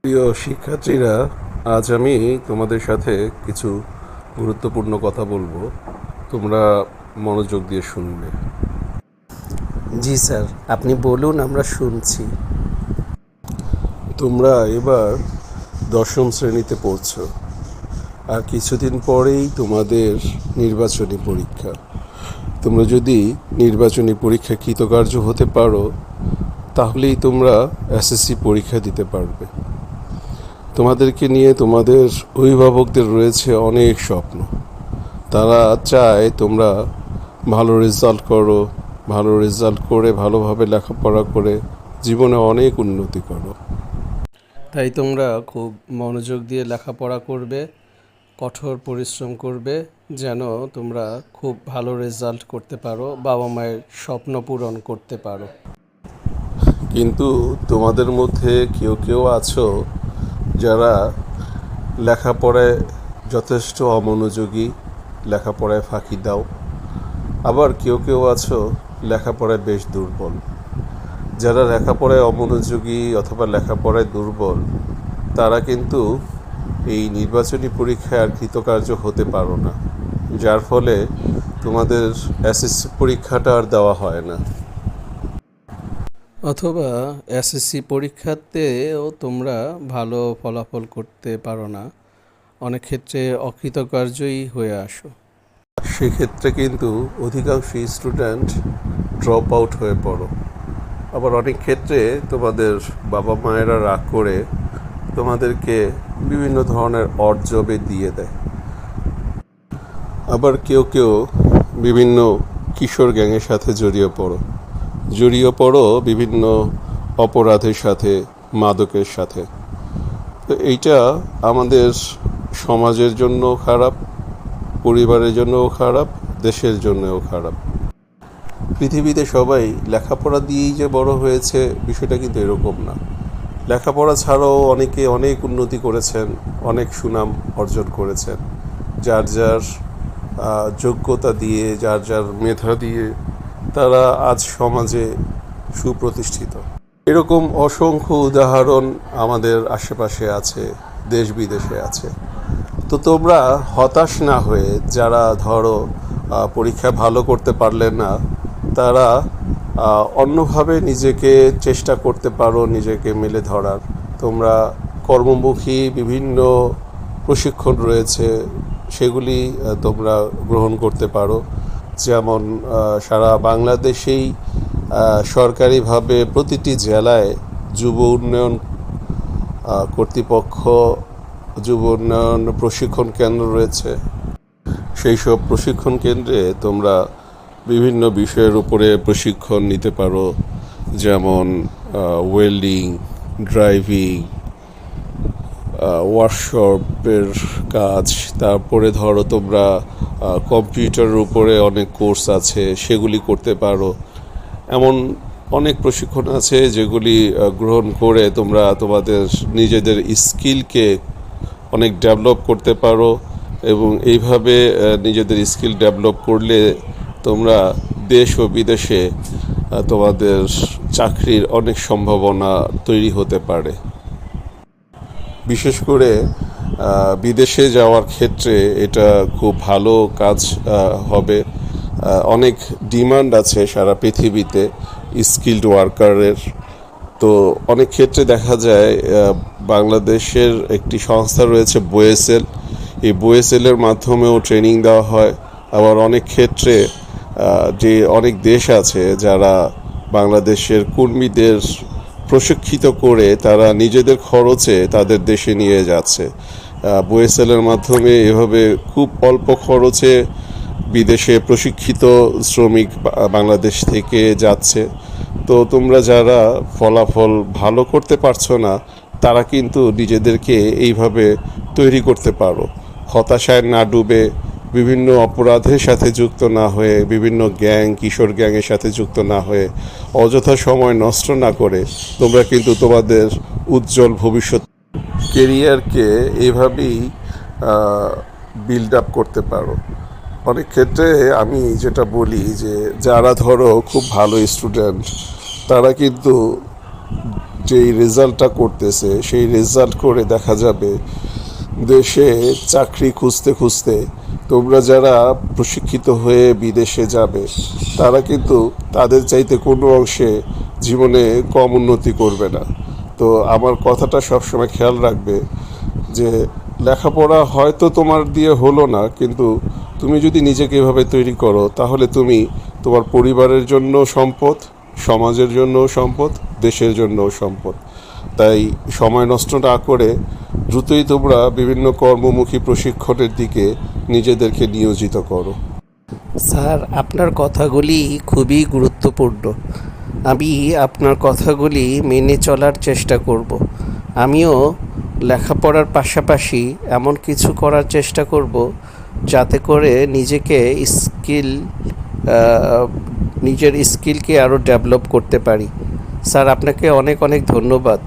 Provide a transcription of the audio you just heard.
প্রিয় শিক্ষার্থীরা, আজ আমি তোমাদের সাথে কিছু গুরুত্বপূর্ণ কথা বলবো। তোমরা মনোযোগ দিয়ে শুনবে। জি স্যার, আপনি বলুন, আমরা শুনছি। তোমরা এবার 10ম শ্রেণীতে পড়ছো, আর কিছুদিন পরেই তোমাদের নির্বাচনী পরীক্ষা। তোমরা যদি নির্বাচনী পরীক্ষা কৃতকার্য হতে পারো, তাহলেই তোমরা এসএসসি পরীক্ষা দিতে পারবে। তোমাদেরকে নিয়ে তোমাদের অভিভাবকদের রয়েছে অনেক স্বপ্ন। তারা চায় তোমরা ভালো রেজাল্ট করো, ভালো রেজাল্ট করে ভালোভাবে লেখাপড়া করে জীবনে অনেক উন্নতি করো। তাই তোমরা খুব মনোযোগ দিয়ে লেখাপড়া করবে, কঠোর পরিশ্রম করবে, যেন তোমরা খুব ভালো রেজাল্ট করতে পারো, বাবা মায়ের স্বপ্ন পূরণ করতে পারো। কিন্তু তোমাদের মধ্যে কেউ কেউ আছো যারা লেখাপড়ায় যথেষ্ট অমনোযোগী, লেখাপড়ায় ফাঁকি দাও। আবার কেউ কেউ আছো লেখাপড়ায় বেশ দুর্বল। যারা লেখাপড়ায় অমনোযোগী অথবা লেখাপড়ায় দুর্বল, তারা কিন্তু এই নির্বাচনী পরীক্ষায় আর কৃতকার্য হতে পারো না, যার ফলে তোমাদের এসএসসি পরীক্ষাটা আর দেওয়া হয় না। অথবা এসএসসি পরীক্ষাতেও তোমরা ভালো ফলাফল করতে পারো না, অনেক ক্ষেত্রে অকৃতকার্যই হয়ে আসো। সেক্ষেত্রে কিন্তু অধিকাংশ স্টুডেন্ট ড্রপ আউট হয়ে পড়ো। আবার অনেক ক্ষেত্রে তোমাদের বাবা মায়েরা রাগ করে তোমাদেরকে বিভিন্ন ধরনের অড জবে দিয়ে দেয়। আবার কেউ কেউ বিভিন্ন কিশোর গ্যাংয়ের সাথে জড়িয়ে পড়ো বিভিন্ন অপরাধের সাথে, মাদকের সাথে। তো এইটা আমাদের সমাজের জন্য খারাপ, পরিবারের জন্যও খারাপ, দেশের জন্যও খারাপ। পৃথিবীতে সবাই লেখাপড়া দিয়েই যে বড় হয়েছে, বিষয়টা কিন্তু এরকম না। লেখাপড়া ছাড়াও অনেকে অনেক উন্নতি করেছেন, অনেক সুনাম অর্জন করেছেন, যার যার যোগ্যতা দিয়ে, যার যার মেধা দিয়ে তারা আজ সমাজে সুপ্রতিষ্ঠিত। এরকম অসংখ্য উদাহরণ আমাদের আশেপাশে আছে, দেশ বিদেশে আছে। তো তোমরা হতাশ না হয়ে, যারা ধরো পরীক্ষা ভালো করতে পারলে না, তারা অন্যভাবে নিজেকে চেষ্টা করতে পারো নিজেকে মেলে ধরার। তোমরা কর্মমুখী বিভিন্ন প্রশিক্ষণ রয়েছে, সেগুলি তোমরা গ্রহণ করতে পারো। যেমন সারা বাংলাদেশেই সরকারিভাবে প্রতিটি জেলায় যুব উন্নয়ন কর্তৃপক্ষ যুব উন্নয়ন প্রশিক্ষণ কেন্দ্র রয়েছে। সেই সব প্রশিক্ষণ কেন্দ্রে তোমরা বিভিন্ন বিষয়ের উপরে প্রশিক্ষণ নিতে পারো, যেমন ওয়েল্ডিং, ড্রাইভিং, ওয়ার্কশপের কাজ। তারপরে ধরো তোমরা কম্পিউটারের উপরে অনেক কোর্স আছে, সেগুলি করতে পারো। এমন অনেক প্রশিক্ষণ আছে যেগুলি গ্রহণ করে তোমরা তোমাদের নিজেদের স্কিলকে অনেক ডেভেলপ করতে পারো, এবং এইভাবে নিজেদের স্কিল ডেভেলপ করলে তোমরা দেশ ও বিদেশে তোমাদের চাকরির অনেক সম্ভাবনা তৈরি হতে পারে। বিশেষ করে বিদেশে যাওয়ার ক্ষেত্রে এটা খুব ভালো কাজ হবে। অনেক ডিমান্ড আছে সারা পৃথিবীতে স্কিলড ওয়ার্কারের। তো অনেক ক্ষেত্রে দেখা যায় বাংলাদেশের একটি সংস্থা রয়েছে বোয়েসেল, এই বোয়েসেলের মাধ্যমেও ট্রেনিং দেওয়া হয়। আবার অনেক ক্ষেত্রে যে অনেক দেশ আছে যারা বাংলাদেশের কর্মীদের প্রশিক্ষিত করে তারা নিজেদের খরচে তাদের দেশে নিয়ে যাচ্ছে। বোয়েসেলের মাধ্যমে এভাবে খুব অল্প খরচে বিদেশে প্রশিক্ষিত শ্রমিক বাংলাদেশ থেকে যাচ্ছে। তো তোমরা যারা ফলাফল ভালো করতে পারছো না, তারা কিন্তু নিজেদেরকে এইভাবে তৈরি করতে পারো। হতাশায় না ডুবে, বিভিন্ন অপরাধের সাথে যুক্ত না হয়ে, বিভিন্ন গ্যাং, কিশোর গ্যাংয়ের সাথে যুক্ত না হয়ে, অযথা সময় নষ্ট না করে তোমরা কিন্তু তোমাদের উজ্জ্বল ভবিষ্যৎ কেরিয়ারকে এইভাবেই বিল্ড আপ করতে পারো। অনেক ক্ষেত্রে আমি যেটা বলি যে যারা ধরো খুব ভালো স্টুডেন্ট, তারা কিন্তু যেই রেজাল্টটা করতেছে সেই রেজাল্ট করে দেখা যাবে দেশে চাকরি খুঁজতে খুঁজতে তোমরা যারা প্রশিক্ষিত হয়ে বিদেশে যাবে তারা কিন্তু তাদের চাইতে কোনো অংশে জীবনে কম উন্নতি করবে না। তো আমার কথাটা সবসময় খেয়াল রাখবে যে লেখাপড়া হয়তো তোমার দিয়ে হলো না, কিন্তু তুমি যদি নিজেকে এভাবে তৈরি করো তাহলে তুমি তোমার পরিবারের জন্য সম্পদ, সমাজের জন্য সম্পদ, দেশের জন্য সম্পদ। তাই সময় নষ্ট না করে দ্রুতই তোমরা বিভিন্ন কর্মমুখী প্রশিক্ষণের দিকে নিজেদেরকে নিয়োজিত করো। স্যার, আপনার কথাগুলি খুবই গুরুত্বপূর্ণ। আমি আপনার কথাগুলি মেনে চলার চেষ্টা করব। আমিও লেখাপড়ার পাশাপাশি এমন কিছু করার চেষ্টা করব যাতে করে নিজের স্কিলকে আরও ডেভেলপ করতে পারি। স্যার, আপনাকে অনেক অনেক ধন্যবাদ।